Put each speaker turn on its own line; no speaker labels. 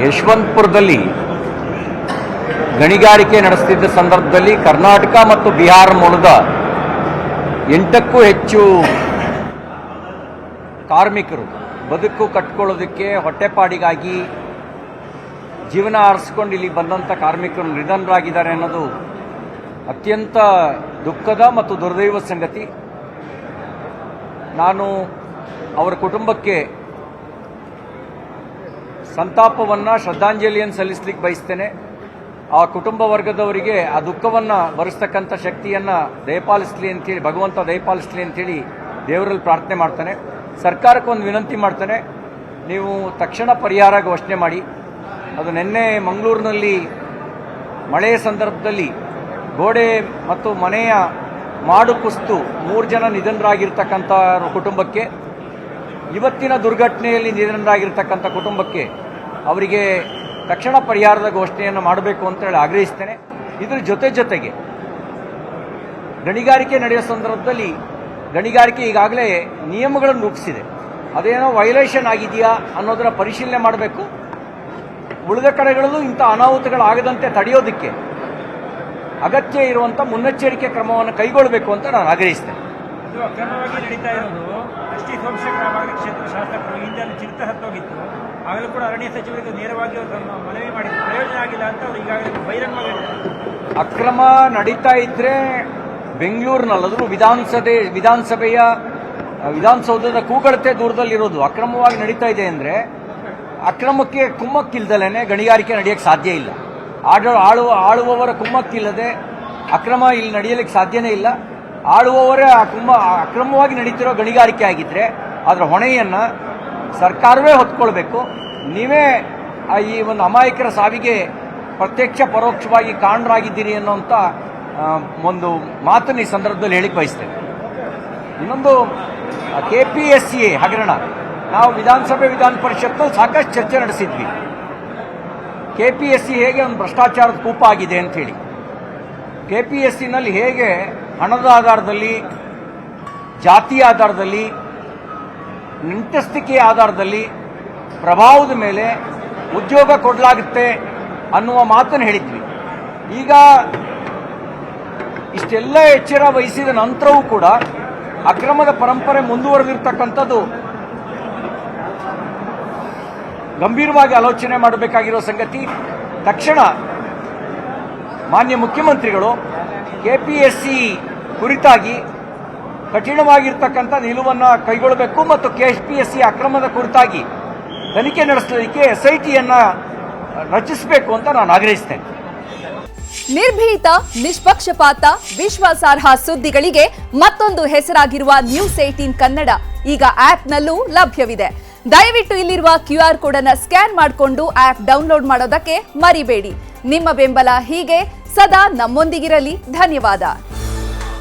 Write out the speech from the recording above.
ಯಶವಂತಪುರದಲ್ಲಿ ಗಣಿಗಾರಿಕೆ ನಡೆಸುತ್ತಿದ್ದ ಸಂದರ್ಭದಲ್ಲಿ ಕರ್ನಾಟಕ ಮತ್ತು ಬಿಹಾರ ಮೂಲದ 8ಕ್ಕೂ ಹೆಚ್ಚು ಕಾರ್ಮಿಕರು ಬದುಕು ಕಟ್ಕೊಳ್ಳೋದಕ್ಕೆ ಹೊಟ್ಟೆಪಾಡಿಗಾಗಿ ಜೀವನ ಆರಿಸಿಕೊಂಡು ಇಲ್ಲಿ ಬಂದಂಥ ಕಾರ್ಮಿಕರು ನಿಧನರಾಗಿದ್ದಾರೆ ಅನ್ನೋದು ಅತ್ಯಂತ ದುಃಖದ ಮತ್ತು ದುರ್ದೈವ ಸಂಗತಿ. ನಾನು ಅವರ ಕುಟುಂಬಕ್ಕೆ ಸಂತಾಪವನ್ನು, ಶ್ರದ್ಧಾಂಜಲಿಯನ್ನು ಸಲ್ಲಿಸಲಿಕ್ಕೆ ಬಯಸ್ತೇನೆ. ಆ ಕುಟುಂಬ ವರ್ಗದವರಿಗೆ ಆ ದುಃಖವನ್ನು ಭರಿಸ್ತಕ್ಕಂಥ ಶಕ್ತಿಯನ್ನು ದಯಪಾಲಿಸಲಿ ಅಂತೇಳಿ, ಭಗವಂತ ದಯಪಾಲಿಸಲಿ ಅಂತೇಳಿ ದೇವರಲ್ಲಿ ಪ್ರಾರ್ಥನೆ ಮಾಡ್ತಾನೆ. ಸರ್ಕಾರಕ್ಕೆ ಒಂದು ವಿನಂತಿ ಮಾಡ್ತಾನೆ, ನೀವು ತಕ್ಷಣ ಪರಿಹಾರ ಘೋಷಣೆ ಮಾಡಿ. ಅದು ನಿನ್ನೆ ಮಂಗಳೂರಿನಲ್ಲಿ ಮಳೆಯ ಸಂದರ್ಭದಲ್ಲಿ ಗೋಡೆ ಮತ್ತು ಮನೆಯ ಮಾಡು ಕುಸಿದು 3 ಜನ ನಿಧನರಾಗಿರ್ತಕ್ಕಂಥ ಕುಟುಂಬಕ್ಕೆ, ಇವತ್ತಿನ ದುರ್ಘಟನೆಯಲ್ಲಿ ನಿಧನರಾಗಿರ್ತಕ್ಕಂಥ ಕುಟುಂಬಕ್ಕೆ ಅವರಿಗೆ ತಕ್ಷಣ ಪರಿಹಾರದ ಘೋಷಣೆಯನ್ನು ಮಾಡಬೇಕು ಅಂತ ಹೇಳಿ ಆಗ್ರಹಿಸ್ತೇನೆ. ಇದರ ಜೊತೆಗೆ ಗಣಿಗಾರಿಕೆ ನಡೆಯೋ ಸಂದರ್ಭದಲ್ಲಿ ಗಣಿಗಾರಿಕೆ ಈಗಾಗಲೇ ನಿಯಮಗಳನ್ನು ರೂಪಿಸಿದೆ. ಅದೇನೋ ವೈಲೇಷನ್ ಆಗಿದೆಯಾ ಅನ್ನೋದರ ಪರಿಶೀಲನೆ ಮಾಡಬೇಕು. ಉಳಿದ ಕಡೆಗಳಲ್ಲೂ ಇಂಥ ಅನಾಹುತಗಳಾಗದಂತೆ ತಡೆಯೋದಕ್ಕೆ ಅಗತ್ಯ ಇರುವಂಥ ಮುನ್ನೆಚ್ಚರಿಕೆ ಕ್ರಮವನ್ನು ಕೈಗೊಳ್ಳಬೇಕು ಅಂತ ನಾನು ಆಗ್ರಹಿಸ್ತೇನೆ.
ಇದು ಅಕ್ರಮವಾಗಿ ನಡೀತಾ ಇರೋದು ಅಷ್ಟೇ ಸೋಮಶೇಖರ ಕ್ಷೇತ್ರ ಶಾಸಕರು ಹಿಂದೆ ಚಿರತೆ ಹತ್ತೋಗಿತ್ತು. ಆಗಲೂ ಕೂಡ ಅರಣ್ಯ ಸಚಿವರಿಗೆ ನೇರವಾಗಿ ಮನವಿ ಮಾಡಿದ್ರು, ಪ್ರಯೋಜನ ಆಗಿಲ್ಲ ಅಂತ ಅವರು ಈಗಾಗಲೇ ಬಹಿರಂಗವಾಗಿ ಹೇಳಿದ್ದಾರೆ.
ಅಕ್ರಮ ನಡೀತಾ ಇದ್ರೆ ಬೆಂಗಳೂರಿನಲ್ಲರೂ ವಿಧಾನಸಭೆಯ ವಿಧಾನಸೌಧದ ಕೂಗಳತೆ ದೂರದಲ್ಲಿರೋದು ಅಕ್ರಮವಾಗಿ ನಡೀತಾ ಇದೆ ಅಂದರೆ ಅಕ್ರಮಕ್ಕೆ ಕುಮ್ಮಕ್ಕಿಲ್ದಲೇ ಗಣಿಗಾರಿಕೆ ನಡೆಯಕ್ಕೆ ಸಾಧ್ಯ ಇಲ್ಲ. ಆಳುವವರ ಕುಮ್ಮಕ್ಕಿಲ್ಲದೆ ಅಕ್ರಮ ಇಲ್ಲಿ ನಡೆಯಲಿಕ್ಕೆ ಸಾಧ್ಯನೇ ಇಲ್ಲ. ಆಳುವವರೇ ಅಕ್ರಮವಾಗಿ ನಡೀತಿರೋ ಗಣಿಗಾರಿಕೆ ಆಗಿದ್ರೆ ಅದರ ಹೊಣೆಯನ್ನು ಸರ್ಕಾರವೇ ಹೊತ್ಕೊಳ್ಬೇಕು. ನೀವೇ ಈ ಒಂದು ಅಮಾಯಕರ ಸಾವಿಗೆ ಪ್ರತ್ಯಕ್ಷ ಪರೋಕ್ಷವಾಗಿ ಕಾರಣರಾಗಿದ್ದೀರಿ ಅನ್ನೋಂಥ ಒಂದು ಮಾತನ್ನು ಈ ಸಂದರ್ಭದಲ್ಲಿ ಹೇಳಿಕ್ಕೆ ಬಯಸ್ತೇನೆ. ಇನ್ನೊಂದು KPSC ಹಗರಣ, ನಾವು ವಿಧಾನ ಪರಿಷತ್ನಲ್ಲಿ ಸಾಕಷ್ಟು ಚರ್ಚೆ ನಡೆಸಿದ್ವಿ. KPSC ಹೇಗೆ ಒಂದು ಭ್ರಷ್ಟಾಚಾರದ ಕೂಪ ಆಗಿದೆ ಅಂಥೇಳಿ. KPSCನಲ್ಲಿ ಹೇಗೆ ಹಣದ ಆಧಾರದಲ್ಲಿ, ಜಾತಿ ಆಧಾರದಲ್ಲಿ, ನಿಂತಸ್ತಿಕೆ ಆಧಾರದಲ್ಲಿ, ಪ್ರಭಾವದ ಮೇಲೆ ಉದ್ಯೋಗ ಕೊಡಲಾಗುತ್ತೆ ಅನ್ನುವ ಮಾತನ್ನು ಹೇಳಿದ್ವಿ. ಈಗ ಇಷ್ಟೆಲ್ಲ ಎಚ್ಚರ ವಹಿಸಿದ ನಂತರವೂ ಕೂಡ ಅಕ್ರಮದ ಪರಂಪರೆ ಮುಂದುವರೆದಿರ್ತಕ್ಕಂಥದ್ದು ಗಂಭೀರವಾಗಿ ಆಲೋಚನೆ ಮಾಡಬೇಕಾಗಿರೋ ಸಂಗತಿ. ತಕ್ಷಣ ಮಾನ್ಯ ಮುಖ್ಯಮಂತ್ರಿಗಳು KPSC ಕುರಿತಾಗಿ ಕಠಿಣವಾಗಿರ್ತಕ್ಕಂಥ ನಿಲುವನ್ನು ಕೈಗೊಳ್ಳಬೇಕು ಮತ್ತು KPSC ಅಕ್ರಮದ ಕುರಿತಾಗಿ ತನಿಖೆ ನಡೆಸಲಿಕ್ಕೆ SITಯನ್ನು ರಚಿಸಬೇಕು ಅಂತ ನಾನು ಆಗ್ರಹಿಸ್ತೇನೆ.
ನಿರ್ಭೀತ, ನಿಷ್ಪಕ್ಷಪಾತ, ವಿಶ್ವಾಸಾರ್ಹ ಸುದ್ದಿಗಳಿಗೆ ಮತ್ತೊಂದು ಹೆಸರಾಗಿರುವ News18 ಕನ್ನಡ ಈಗ ಆಪ್ನಲ್ಲೂ ಲಭ್ಯವಿದೆ. ದಯವಿಟ್ಟು ಇಲ್ಲಿರುವ QR ಕೋಡ್ ಅನ್ನು ಸ್ಕ್ಯಾನ್ ಮಾಡಿಕೊಂಡು ಆಪ್ ಡೌನ್ಲೋಡ್ ಮಾಡೋದಕ್ಕೆ ಮರಿಬೇಡಿ. ನಿಮ್ಮ ಬೆಂಬಲ ಹೀಗೆ ಸದಾ ನಮ್ಮೊಂದಿಗಿರಲಿ. ಧನ್ಯವಾದ.